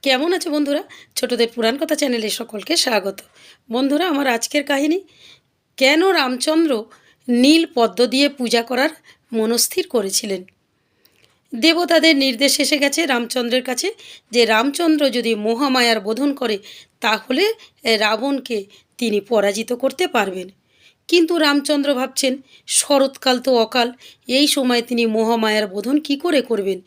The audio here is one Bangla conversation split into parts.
কেমন আছে বন্ধুরা? ছোটদের পুরাণ কথা চ্যানেলে সকলকে স্বাগত। বন্ধুরা, আমার আজকের কাহিনী, কেন রামচন্দ্র নীল পদ্ম দিয়ে পূজা করার মনস্থির করেছিলেন। দেবতাদের নির্দেশ এসে গেছে রামচন্দ্রের কাছে যে রামচন্দ্র যদি মহামায়ার বোধন করে তাহলে রাবণকে তিনি পরাজিত করতে পারবেন। কিন্তু রামচন্দ্র ভাবছেন শরৎকাল তো অকাল, এই সময় তিনি মহামায়ার বোধন কি করে করবেন।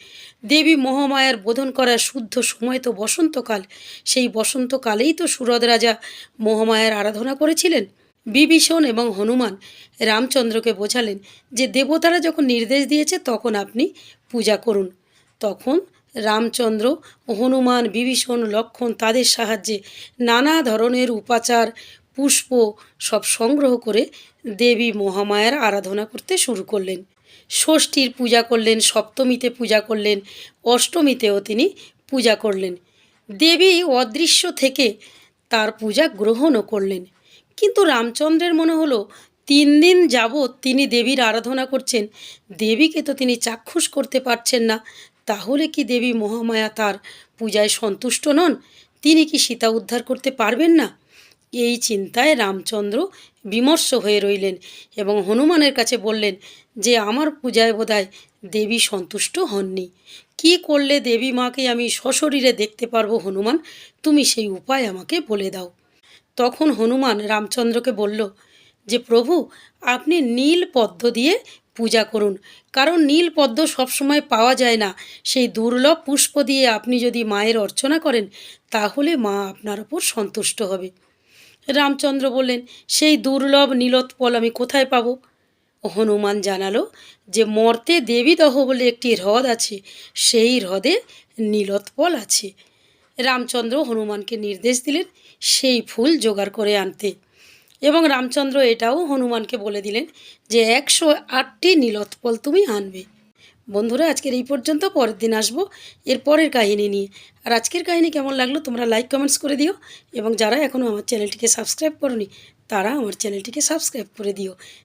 দেবী মহামায়ার বোধন করার শুদ্ধ সময় তো বসন্তকাল, সেই বসন্তকালেই তো সুরদ রাজা মহামায়ার আরাধনা করেছিলেন। বিভীষণ এবং হনুমান রামচন্দ্রকে বোঝালেন যে দেবতারা যখন নির্দেশ দিয়েছে তখন আপনি পূজা করুন। তখন রামচন্দ্র, হনুমান, বিভীষণ, লক্ষ্মণ তাদের সাহায্যে নানা ধরনের উপাচার, পুষ্প সব সংগ্রহ করে দেবী মহামায়ার আরাধনা করতে শুরু করলেন। ষষ্ঠীর পূজা করলেন, সপ্তমীতে পূজা করলেন, অষ্টমীতেও তিনি পূজা করলেন। দেবী অদৃশ্য থেকে তার পূজা গ্রহণও করলেন। কিন্তু রামচন্দ্রের মনে হলো 3 দিন যাবৎ তিনি দেবীর আরাধনা করছেন, দেবীকে তো তিনি চাক্ষুষ করতে পারছেন না। তাহলে কি দেবী মহামায়া তার পূজায় সন্তুষ্ট নন? তিনি কি সীতা উদ্ধার করতে পারবেন না? এই চিন্তায় রামচন্দ্র বিমর্ষ হয়ে রইলেন এবং হনুমানের কাছে বললেন যে আমার পূজায় বোধহয় দেবী সন্তুষ্ট হননি। কি করলে দেবী মাকে আমি সশরীরে দেখতে পারবো হনুমান? তুমি সেই উপায় আমাকে বলে দাও। তখন হনুমান রামচন্দ্রকে বলল যে প্রভু, আপনি নীল পদ্ম দিয়ে পূজা করুন, কারণ নীল পদ্ম সবসময় পাওয়া যায় না। সেই দুর্লভ পুষ্প দিয়ে আপনি যদি মায়ের অর্চনা করেন তাহলে মা আপনার ওপর সন্তুষ্ট হবে। রামচন্দ্র বললেন, সেই দুর্লভ নীলোৎপল আমি কোথায় পাবো? হনুমান জানালো যে মর্তে দেবীদহ বলে একটি হ্রদ আছে, সেই হ্রদে নীলোৎপল আছে। রামচন্দ্র হনুমানকে নির্দেশ দিলেন সেই ফুল জোগাড় করে আনতে, এবং রামচন্দ্র এটাও হনুমানকে বলে দিলেন যে 108টি নীলোৎপল তুমি আনবে। বন্ধুরা, আজকের এই পর্যন্ত, পরের দিন আসবো এর পরের কাহিনী নিয়ে। আর আজকের কাহিনী কেমন লাগলো তোমরা লাইক কমেন্টস করে দিও, এবং যারা এখনও আমার চ্যানেলটিকে সাবস্ক্রাইব করোনি তারা আমার চ্যানেলটিকে সাবস্ক্রাইব করে দিও।